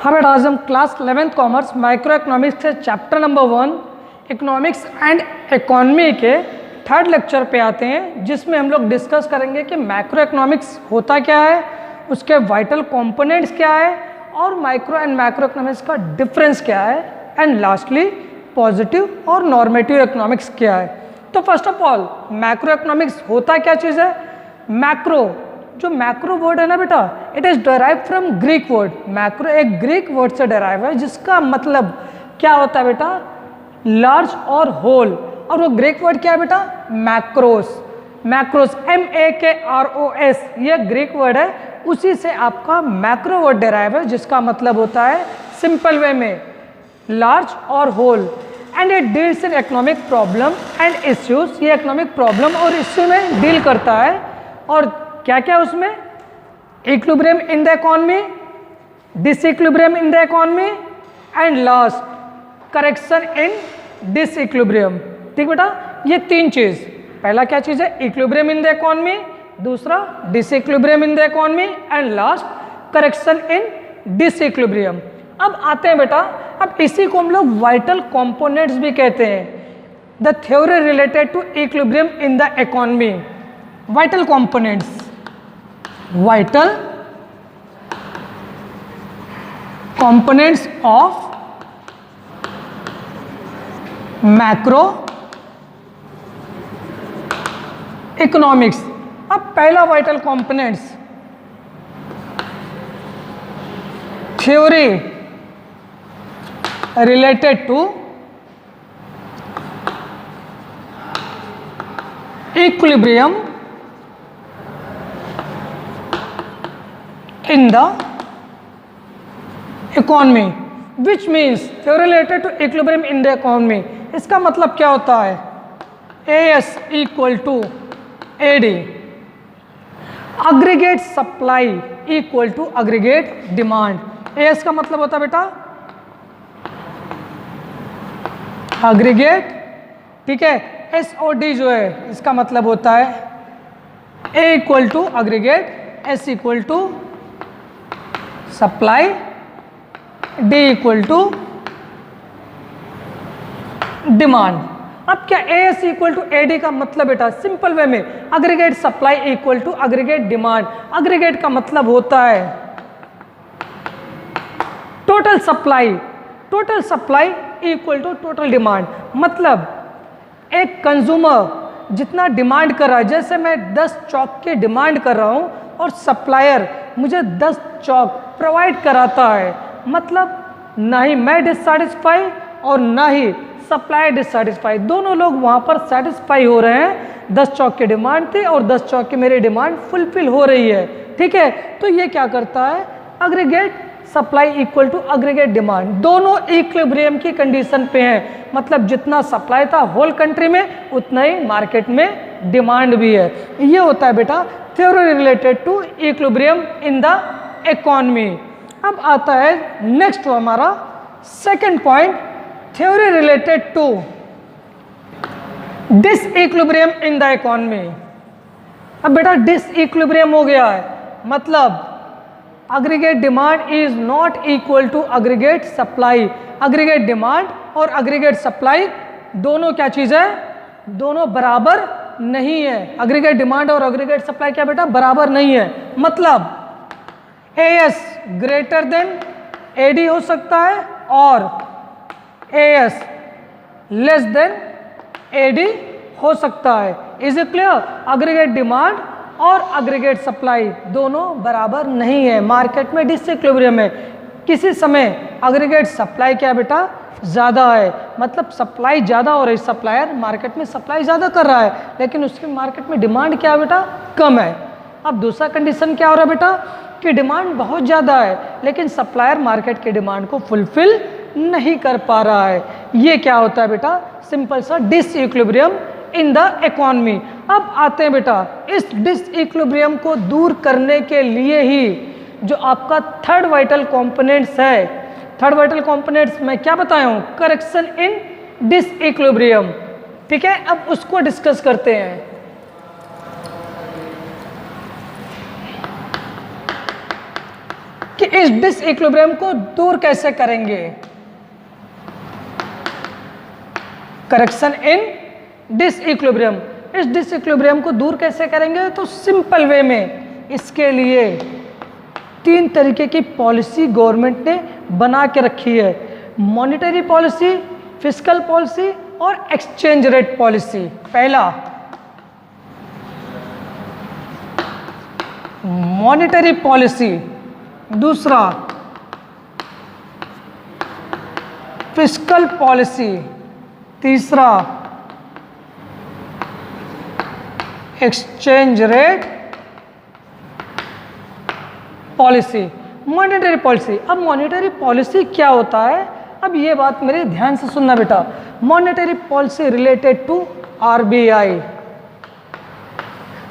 हाँ बेटा, आज हम class 11th commerce microeconomics के chapter number 1 economics and economy के थर्ड लेक्चर पे आते हैं, जिसमें हम लोग डिस्कस करेंगे कि मैक्रो इकोनॉमिक्स होता क्या है, उसके वाइटल कंपोनेंट्स क्या है और माइक्रो एंड मैक्रो इकोनॉमिक्स का डिफरेंस क्या है, एंड लास्टली पॉजिटिव और नॉर्मेटिव इकोनॉमिक्स क्या है। तो first of all macro economics होता क्या चीज़ है। मैक्रो, जो मैक्रो वर्ड है ना बेटा, it is derive from Greek word. Macro एक ग्रीक वर्ड से डेराइव है, जिसका मतलब क्या होता है बेटा, लार्ज और होल। और वो ग्रीक वर्ड क्या है बेटा, मैक्रोस। मैक्रोस MAKROS, ये ग्रीक वर्ड है, उसी से आपका मैक्रो वर्ड डेराइव है, जिसका मतलब होता है सिंपल वे में लार्ज और whole. And it deals in economic problem and issues. ये इकोनॉमिक प्रॉब्लम और इश्यू में डील करता है। और क्या क्या उसमें, equilibrium in the economy, disequilibrium in the economy and last correction in disequilibrium. ठीक बेटा, ये तीन चीज, पहला क्या चीज है, इक्विलिब्रियम इन द इकोनॉमी, दूसरा disequilibrium in the economy and last correction in disequilibrium. अब आते हैं बेटा, अब इसी को हम लोग वाइटल कंपोनेंट्स भी कहते हैं। The theory related to equilibrium in the economy. Vital components, vital components of macro economics। अब पहला vital components, theory related to equilibrium in the economy, which means theory related to equilibrium in the economy। इसका मतलब क्या होता है, AS equal to AD, aggregate supply equal to aggregate demand। AS का मतलब होता है बेटा aggregate, ठीक है। SOD जो है इसका मतलब होता है A equal to aggregate, S equal to supply, D equal to demand. अब क्या AS इक्वल टू AD का मतलब बेटा, सिंपल वे में aggregate supply equal to aggregate demand. Aggregate का मतलब होता है total supply, total supply equal to total demand. मतलब एक कंज्यूमर जितना डिमांड कर रहा है, जैसे मैं 10 चौक की डिमांड कर रहा हूं और सप्लायर मुझे 10 चौक प्रोवाइड कराता है, मतलब ना ही मैं डिससेटिस्फाई और ना ही सप्लायर डिससेटिस्फाई, दोनों लोग वहां पर सेटिस्फाई हो रहे हैं। 10 चौक की डिमांड थी और 10 चौक की मेरी डिमांड फुलफिल हो रही है, ठीक है। तो ये क्या करता है, aggregate supply equal to aggregate demand, दोनों इक्विलिब्रियम की कंडीशन पे हैं। मतलब जितना सप्लाई था होल कंट्री में, उतना ही मार्केट में डिमांड भी है। ये होता है बेटा theory related to equilibrium in the economy. अब आता है नेक्स्ट हमारा second point, theory related to disequilibrium in the economy. अब बेटा डिसइक्विलिब्रियम हो गया है, मतलब aggregate demand is not equal to aggregate supply. Aggregate demand और अग्रीगेट सप्लाई दोनों क्या चीज है, दोनों बराबर नहीं है। अग्रीगेट डिमांड और अग्रीगेट सप्लाई क्या बेटा, बराबर नहीं है। मतलब AS ग्रेटर देन AD हो सकता है और AS लेस देन AD हो सकता है। Is it clear? Aggregate demand और अग्रीगेट सप्लाई दोनों बराबर नहीं है, मार्केट में डिसइक्विलिब्रियम है। किसी समय अग्रीगेट सप्लाई क्या बेटा, ज़्यादा है, मतलब सप्लाई ज़्यादा हो रही, सप्लायर मार्केट में सप्लाई ज़्यादा कर रहा है, लेकिन उसकी मार्केट में डिमांड क्या है बेटा, कम है। अब दूसरा कंडीशन क्या हो रहा है बेटा, कि डिमांड बहुत ज़्यादा है, लेकिन सप्लायर मार्केट की डिमांड को फुलफिल नहीं कर पा रहा है। ये क्या होता है बेटा, सिंपल सा डिसइक्विलिब्रियम इन द इकोनॉमी। अब आते हैं बेटा, इस डिसइक्विलिब्रियम को दूर करने के लिए ही जो आपका थर्ड वाइटल कंपोनेंट्स है, थर्ड वाइटल कंपोनेंट्स मैं क्या बताया हूं, करेक्शन इन डिसइक्विलिब्रियम, ठीक है। अब उसको डिस्कस करते हैं। कि इस डिसइक्विलिब्रियम को दूर कैसे करेंगे। करेक्शन इन डिसइक्विलिब्रियम, इस डिसइक्विलिब्रियम को दूर कैसे करेंगे? तो सिंपल वे में इसके लिए 3 तरीके की पॉलिसी गवर्नमेंट ने बना के रखी है, मॉनेटरी पॉलिसी, फिस्कल पॉलिसी और एक्सचेंज रेट पॉलिसी। पहला मॉनेटरी पॉलिसी, दूसरा फिस्कल पॉलिसी, तीसरा exchange rate policy. Monetary policy, अब मॉनेटरी पॉलिसी क्या होता है? अब ये बात मेरे ध्यान से सुनना बेटा। Monetary policy related to RBI,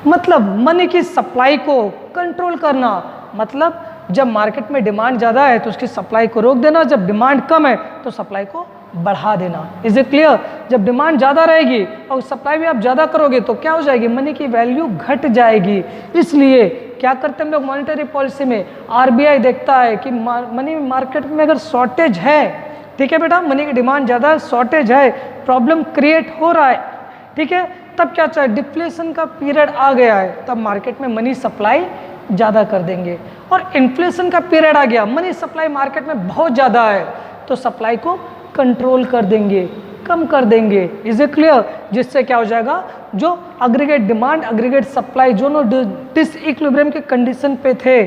मतलब मनी की सप्लाई को कंट्रोल करना। मतलब जब मार्केट में डिमांड ज़्यादा है तो उसकी सप्लाई को रोक देना, जब डिमांड कम है तो सप्लाई को बढ़ा देना। Is it clear? जब डिमांड ज़्यादा रहेगी और सप्लाई भी आप ज़्यादा करोगे तो क्या हो जाएगी? मनी की वैल्यू घट जाएगी। इसलिए क्या करते हैं हम लोग मॉनेटरी पॉलिसी में? आरबीआई देखता है कि मनी मार्केट में अगर शॉर्टेज है, ठीक है बेटा, मनी की डिमांड ज़्यादा, शॉर्टेज है, प्रॉब्लम क्रिएट हो रहा है, ठीक है, तब क्या चाहिए? डिफ्लेशन का पीरियड आ गया है, तब मार्केट में मनी सप्लाई ज़्यादा कर देंगे। और इन्फ्लेशन का पीरियड आ गया, मनी सप्लाई मार्केट में बहुत ज़्यादा है, तो सप्लाई को कंट्रोल कर देंगे, कम कर देंगे। Is it clear? जिससे क्या हो जाएगा? जो एग्रीगेट डिमांड, एग्रीगेट सप्लाई दोनों डिसइक्विलिब्रियम के कंडीशन पे थे,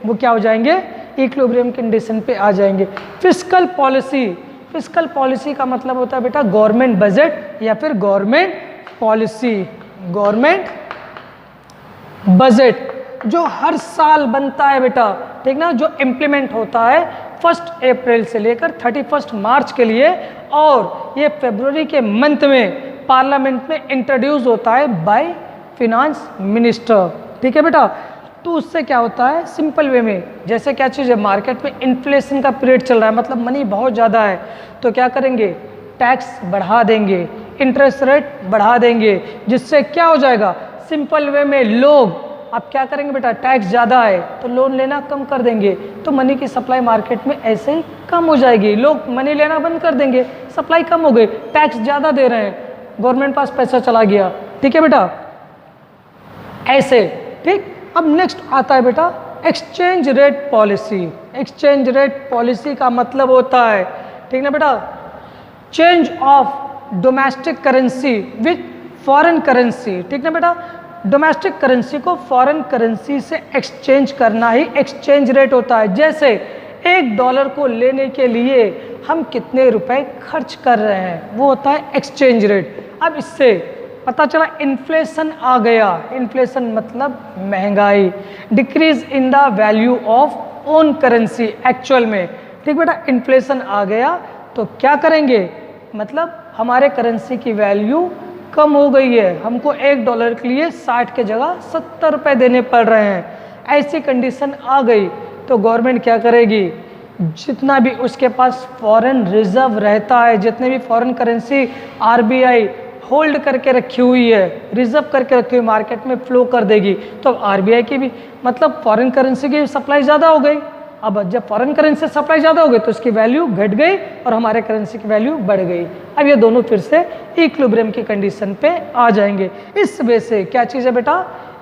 वो क्या हो जाएंगे? इक्विलिब्रियम कंडीशन पे आ जाएंगे। फिस्कल पॉलिसी, फिस्कल पॉलिसी का मतलब होता है बेटा गवर्नमेंट बजट या फिर गवर्नमेंट पॉलिसी। गवर्नमेंट बजट जो हर साल बनता है बेटा, ठीक ना, जो इम्प्लीमेंट होता है 1 अप्रैल से लेकर 31 मार्च के लिए, और ये फरवरी के मंथ में पार्लियामेंट में इंट्रोड्यूस होता है बाय फिनांस मिनिस्टर, ठीक है बेटा। तो उससे क्या होता है? सिंपल वे में, जैसे क्या चीज़ है, मार्केट में इन्फ्लेशन का पीरियड चल रहा है, मतलब मनी बहुत ज़्यादा है, तो क्या करेंगे? टैक्स बढ़ा देंगे, इंटरेस्ट रेट बढ़ा देंगे, जिससे क्या हो जाएगा? सिंपल वे में लोग अब क्या करेंगे बेटा? टैक्स ज़्यादा है तो लोन लेना कम कर देंगे, तो मनी की सप्लाई मार्केट में ऐसे ही कम हो जाएगी, लोग मनी लेना बंद कर देंगे, सप्लाई कम हो गई, टैक्स ज़्यादा दे रहे हैं, गवर्नमेंट पास पैसा चला गया, ठीक है बेटा, ऐसे, ठीक। अब नेक्स्ट आता है बेटा exchange rate policy. Exchange rate policy का मतलब होता है, ठीक ना बेटा, change of domestic currency with foreign currency, ठीक ना बेटा। डोमेस्टिक करेंसी को फॉरेन करेंसी से एक्सचेंज करना ही एक्सचेंज रेट होता है। जैसे $1 को लेने के लिए हम कितने रुपए खर्च कर रहे हैं, वो होता है एक्सचेंज रेट। अब इससे पता चला इन्फ्लेशन आ गया, इन्फ्लेशन मतलब महंगाई, decrease in the value of own currency actual में, ठीक बेटा, इन्फ्लेशन आ गया तो क्या करेंगे? मतलब हमारे करेंसी की वैल्यू कम हो गई है, हमको $1 के लिए 60 के जगह 70 रुपये देने पड़ रहे हैं। ऐसी कंडीशन आ गई तो गवर्नमेंट क्या करेगी? जितना भी उसके पास फॉरेन रिजर्व रहता है, जितने भी फॉरेन करेंसी आरबीआई होल्ड करके रखी हुई है, रिजर्व करके रखी हुई, मार्केट में फ्लो कर देगी। तो आरबीआई की भी मतलब फॉरेन करेंसी की सप्लाई ज़्यादा हो गई। अब जब फॉरेन करेंसी सप्लाई ज़्यादा हो गई तो उसकी वैल्यू घट गई और हमारे करेंसी की वैल्यू बढ़ गई। अब ये दोनों फिर से इक्विलिब्रियम की कंडीशन पे आ जाएंगे। इस वजह से क्या चीज़ है बेटा?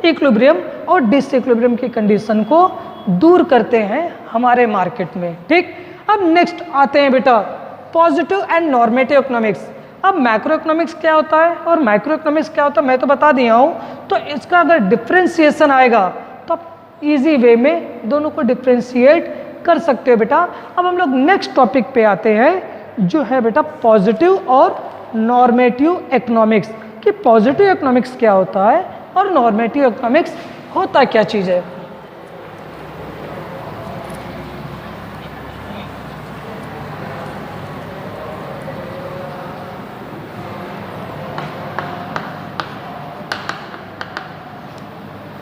इक्विलिब्रियम और डिसइक्विलिब्रियम की कंडीशन को दूर करते हैं हमारे मार्केट में, ठीक। अब नेक्स्ट आते हैं बेटा पॉजिटिव एंड नॉर्मेटिव इकोनॉमिक्स। अब मैक्रो इकोनॉमिक्स क्या होता है और माइक्रो इकोनॉमिक्स क्या होता है मैं तो बता दिया हूँ, तो इसका अगर डिफ्रेंसिएशन आएगा तो आप ईजी वे में दोनों को डिफ्रेंशिएट कर सकते हो बेटा। अब हम लोग नेक्स्ट टॉपिक पे आते हैं जो है बेटा पॉजिटिव और नॉर्मेटिव इकोनॉमिक्स, कि पॉजिटिव इकोनॉमिक्स क्या होता है और नॉर्मेटिव इकोनॉमिक्स होता क्या चीज़ है।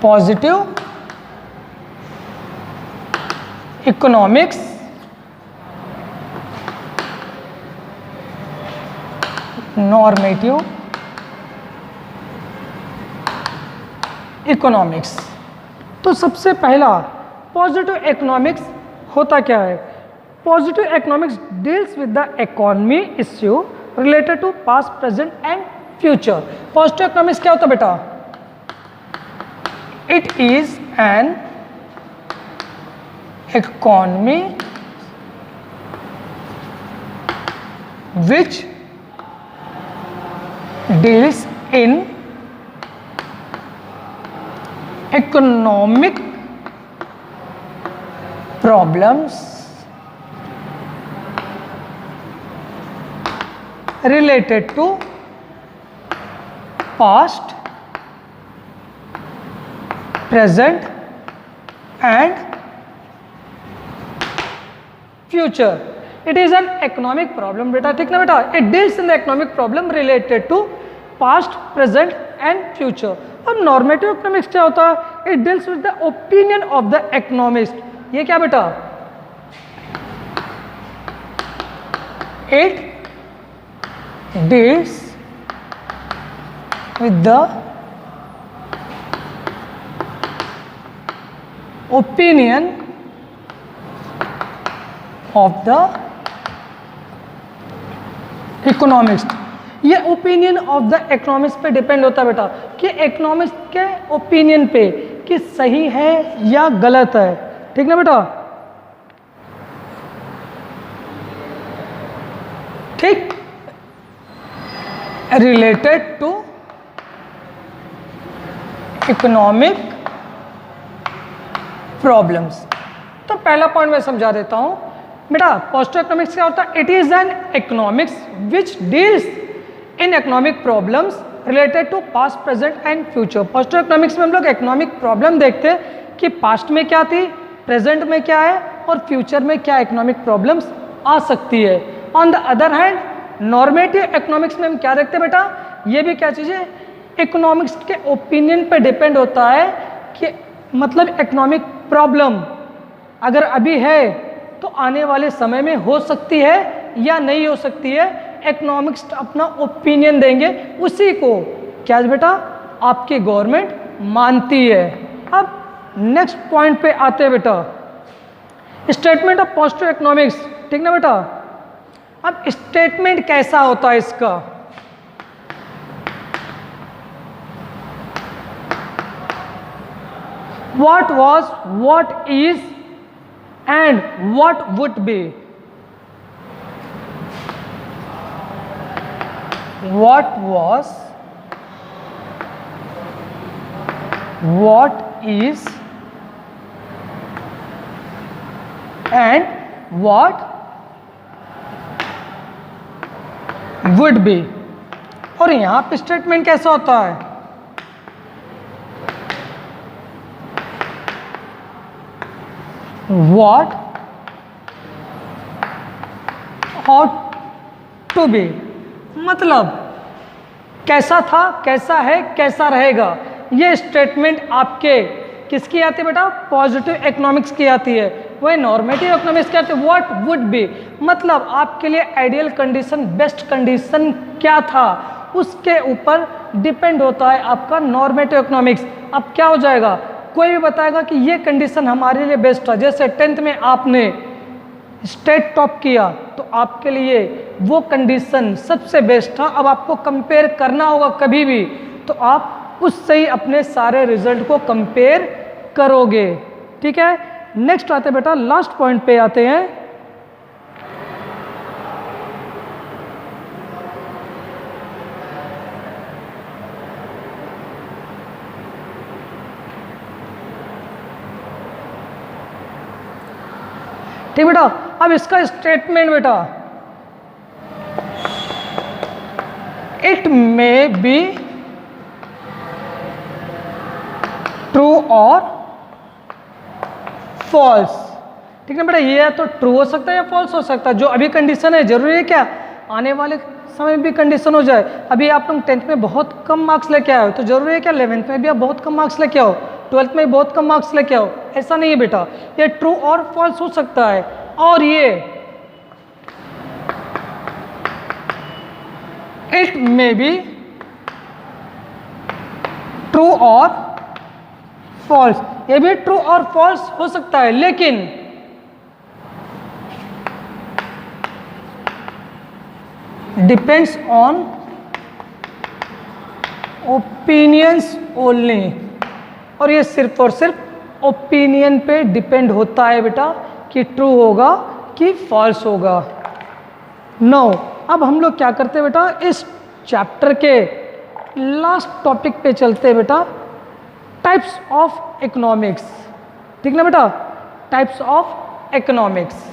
Positive economics normative economics. तो सबसे पहला पॉजिटिव इकोनॉमिक्स होता क्या है? Positive economics deals with the economy issue related to past, present and future. Positive economics क्या होता है बेटा? It is an economy which deals in economic problems related to past, present and future. It is an economic problem बेटा, ठीक ना बेटा? It deals in the economic problem related to past, present and future. और normative economics क्या होता है? It deals with the opinion of the economist. ये क्या बेटा? It deals with the opinion of the economist. ये ओपिनियन ऑफ द इकोनॉमिस्ट पे depend होता है बेटा, कि इकोनॉमिस्ट के ओपिनियन पे कि सही है या गलत है, ठीक ना बेटा? ठीक, रिलेटेड टू इकोनॉमिक प्रॉब्लम्स। तो पहला पॉइंट मैं समझा देता हूं बेटा। पॉजिटिव इकोनॉमिक्स क्या होता है? It is an economics which deals in economic problems related to past, present and future. Positive economics में हम लोग इकोनॉमिक प्रॉब्लम देखते हैं कि पास्ट में क्या थी, प्रेजेंट में क्या है और फ्यूचर में क्या इकोनॉमिक प्रॉब्लम्स आ सकती है। On the other hand normative economics में हम क्या देखते हैं बेटा? ये भी क्या चीज़ है? इकोनॉमिक्स के ओपिनियन पे डिपेंड होता है कि मतलब इकोनॉमिक प्रॉब्लम अगर अभी है तो आने वाले समय में हो सकती है या नहीं हो सकती है। इकोनॉमिक्स अपना ओपिनियन देंगे, उसी को क्या बेटा आपकी गवर्नमेंट मानती है। अब नेक्स्ट पॉइंट पे आते हैं बेटा, स्टेटमेंट ऑफ पॉजिटिव इकोनॉमिक्स, ठीक ना बेटा? अब स्टेटमेंट कैसा होता है इसका? What was, what is and what would be. What was, what is and what would be। और यहां पे स्टेटमेंट कैसा होता है? What ought to be, मतलब कैसा था, कैसा है, कैसा रहेगा। ये स्टेटमेंट आपके किसकी आती है बेटा? पॉजिटिव इकोनॉमिक्स की आती है। वही नॉर्मेटिव इकोनॉमिक्स की आती है व्हाट वुड बी, मतलब आपके लिए आइडियल कंडीशन, बेस्ट कंडीशन क्या था, उसके ऊपर डिपेंड होता है आपका नॉर्मेटिव इकोनॉमिक्स। अब क्या हो जाएगा? कोई भी बताएगा कि ये कंडीशन हमारे लिए बेस्ट है। जैसे 10th में आपने स्टेट टॉप किया तो आपके लिए वो कंडीशन सबसे बेस्ट था। अब आपको कंपेयर करना होगा कभी भी, तो आप उससे ही अपने सारे रिजल्ट को कंपेयर करोगे, ठीक है? नेक्स्ट आते बेटा, लास्ट पॉइंट पे आते हैं। ठीक बेटा, अब इसका स्टेटमेंट बेटा, इट मे बी ट्रू और फॉल्स, ठीक है बेटा? ये है तो ट्रू हो सकता है या फॉल्स हो सकता है। जो अभी कंडीशन है, जरूरी है क्या आने वाले समय में भी कंडीशन हो जाए? अभी आप लोग 10th में बहुत कम मार्क्स लेके आए हो तो जरूरी है क्या 11th में भी आप बहुत कम मार्क्स लेके आओ, 12th में बहुत कम मार्क्स लेके आओ? ऐसा नहीं है बेटा, ये ट्रू और फॉल्स हो सकता है। और ये इट मे बी ट्रू और फॉल्स, ये भी ट्रू और फॉल्स हो सकता है। लेकिन डिपेंड्स ऑन ओपिनियंस ओनली, और ये सिर्फ और सिर्फ ओपिनियन पे डिपेंड होता है बेटा कि ट्रू होगा कि फॉल्स होगा। नो अब हम लोग क्या करते हैं बेटा, इस चैप्टर के लास्ट टॉपिक पे चलते हैं बेटा, टाइप्स ऑफ इकोनॉमिक्स। ठीक ना बेटा, types of economics.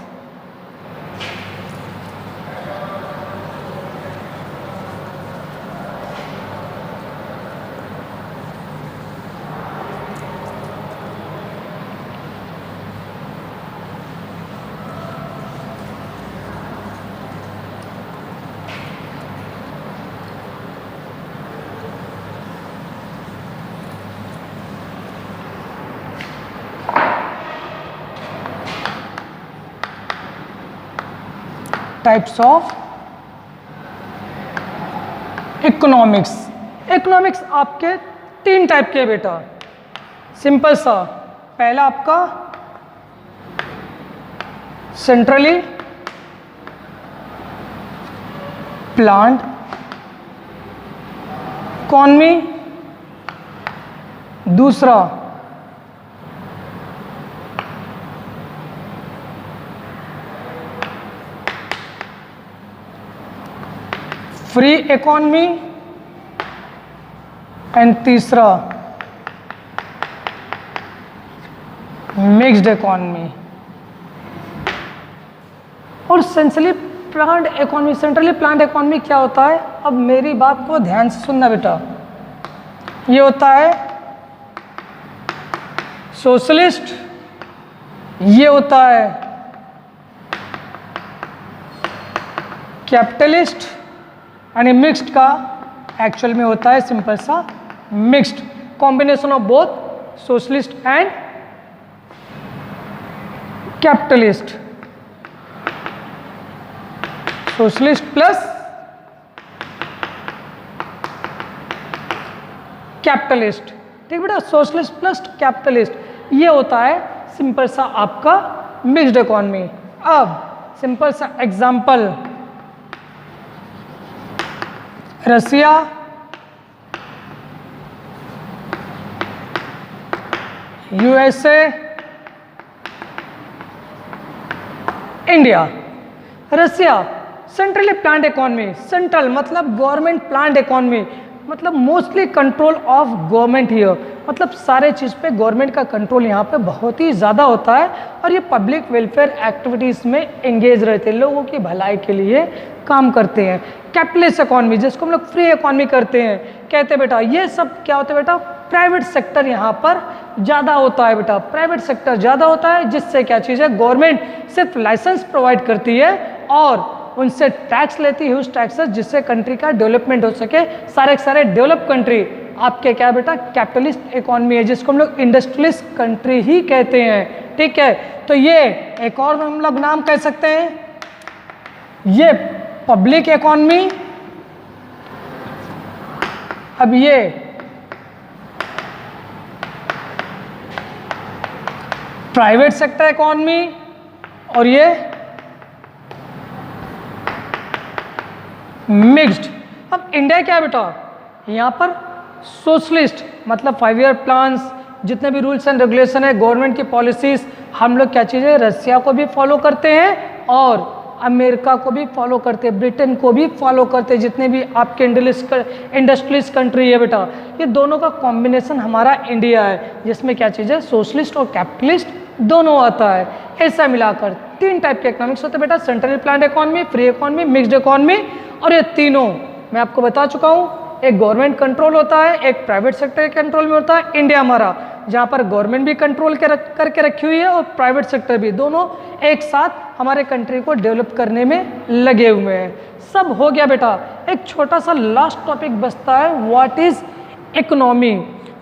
Types of economics. Economics आपके 3 टाइप के बेटा, सिंपल सा। पहला आपका सेंट्रली प्लान्ड इकोनॉमी, दूसरा फ्री इकोनॉमी, एंड तीसरा मिक्स्ड इकोनॉमी। और centrally planned economy, centrally planned economy क्या होता है, अब मेरी बात को ध्यान से सुनना बेटा। ये होता है सोशलिस्ट, ये होता है कैपिटलिस्ट, यानी मिक्स्ड का एक्चुअल में होता है सिंपल सा mixed, combination of both socialist and capitalist, socialist plus capitalist. ठीक बेटा, सोशलिस्ट प्लस कैपिटलिस्ट, ये होता है सिंपल सा आपका मिक्स्ड इकोनॉमी। अब सिंपल सा एग्जांपल, रसिया, यूएसए, इंडिया। रसिया सेंट्रली प्लान्ड इकोनॉमी, सेंट्रल मतलब गवर्नमेंट प्लान्ड इकोनॉमी, मतलब mostly control of government here, मतलब सारे चीज़ पे गवर्नमेंट का कंट्रोल यहाँ पे बहुत ही ज़्यादा होता है, और ये पब्लिक वेलफेयर एक्टिविटीज़ में एंगेज रहते हैं, लोगों की भलाई के लिए काम करते हैं। कैपिटलिस्ट इकोनॉमी जिसको हम लोग फ्री इकोनॉमी करते हैं, कहते हैं बेटा ये सब क्या होता है बेटा, प्राइवेट सेक्टर यहाँ पर ज़्यादा होता है बेटा, प्राइवेट सेक्टर ज़्यादा होता है, जिससे क्या चीज़ है, गवर्नमेंट सिर्फ लाइसेंस प्रोवाइड करती है और उनसे टैक्स लेती है, उस टैक्सेस जिससे कंट्री का डेवलपमेंट हो सके। सारे के सारे डेवलप कंट्री आपके क्या बेटा, कैपिटलिस्ट इकोनॉमी है, जिसको हम लोग इंडस्ट्रियलिस्ट कंट्री ही कहते हैं। ठीक है, तो ये एक और हम लोग नाम कह सकते हैं, ये पब्लिक इकोनॉमी। अब ये प्राइवेट सेक्टर इकोनॉमी, और ये मिक्स्ड। अब इंडिया क्या है बेटा, यहाँ पर सोशलिस्ट मतलब 5 ईयर प्लान्स, जितने भी रूल्स एंड रेगुलेशन है, गवर्नमेंट की पॉलिसीज, हम लोग क्या चीज़ है, रसिया को भी फॉलो करते हैं और अमेरिका को भी फॉलो करते हैं, ब्रिटेन को भी फॉलो करते हैं, जितने भी आपके इंडस्ट्रियलिस्ट कंट्री है बेटा, ये दोनों का कॉम्बिनेशन हमारा इंडिया है, जिसमें क्या चीज़ है, सोशलिस्ट और कैपिटलिस्ट दोनों आता है। ऐसा मिलाकर 3 टाइप के इकोनॉमिक्स होते हैं बेटा, centrally planned economy, free economy, mixed economy. और ये तीनों मैं आपको बता चुका हूँ, एक गवर्नमेंट कंट्रोल होता है, एक प्राइवेट सेक्टर के कंट्रोल में होता है। इंडिया हमारा जहाँ पर गवर्नमेंट भी कंट्रोल करके रखी हुई है और प्राइवेट सेक्टर भी, दोनों एक साथ हमारे कंट्री को डेवलप करने में लगे हुए हैं। सब हो गया बेटा, एक छोटा सा लास्ट टॉपिक बचता है, व्हाट इज इकोनॉमी।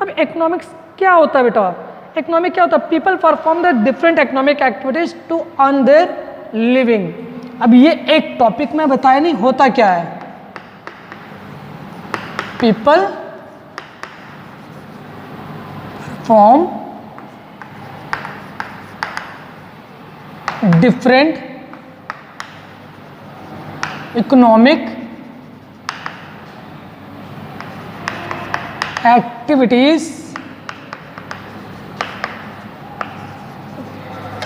अब इकोनॉमिक्स क्या होता है बेटा, इकोनॉमिक क्या होता है, people perform the different economic activities to earn their living. अब ये एक टॉपिक में बताया नहीं, होता क्या है, people perform different economic activities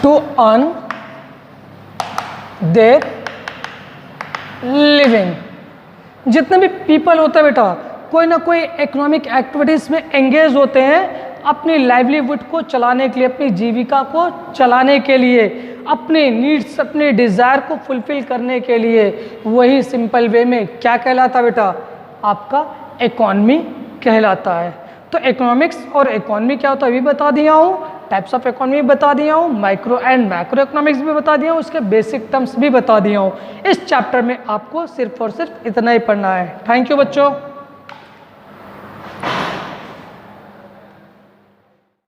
to earn their living. जितने भी पीपल होते हैं बेटा, कोई ना कोई इकोनॉमिक एक्टिविटीज़ में एंगेज होते हैं अपनी लाइवलीहुड को चलाने के लिए, अपनी जीविका को चलाने के लिए, अपने नीड्स, अपने डिज़ायर को फुलफिल करने के लिए। वही सिंपल वे में क्या कहलाता बेटा? आपका इकॉनमी कहलाता है। तो इकोनॉमिक्स और इकॉनमी क्या होता है अभी बता दिया हूँ, टाइप्स ऑफ इकोनॉमी बता दिया हूँ, माइक्रो एंड मैक्रो इकोनॉमिक्स भी बता दिया हूँ, उसके बेसिक टर्म्स भी बता दिया हूँ। इस चैप्टर में आपको सिर्फ और सिर्फ इतना ही पढ़ना है। थैंक यू बच्चों।